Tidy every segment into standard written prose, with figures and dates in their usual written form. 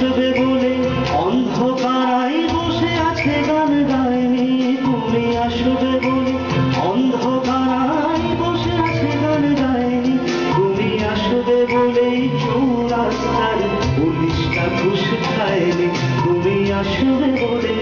আসবে বলে অন্ধকারাই বসে আছে গান গায়নি। তুমি আসবে বলে অন্ধকারাই বসে আছে গান গায়নি। তুমি আসবে বলেই চৌরাস্তার পুলিশটা ঘুষ খায়নি। তুমি আসবে বলে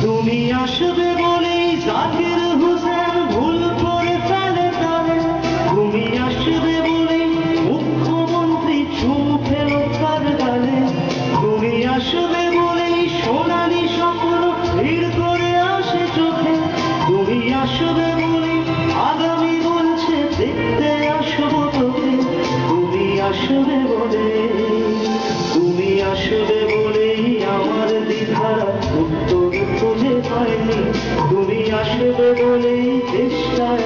তুমি আসবে বলেই জাকির হোসেন ভুল করে ফেলে তারে। তুমি আসবে বলেই মুখ্যমন্ত্রী চুমু খেল তার গালে। তুমি আসবে বলেই সোনালি স্বপ্ন ভিড় করে আসে চোখে। তুমি আসবে বলেই আগামী বলছে দেখতে আসবো তোকে। তুমি আসবে বলে, তুমি আসবে বলেই আমার দ্বিধার উত্তর খুঁজে পাইনি। তুমি আসবে বলেই চেষ্টায়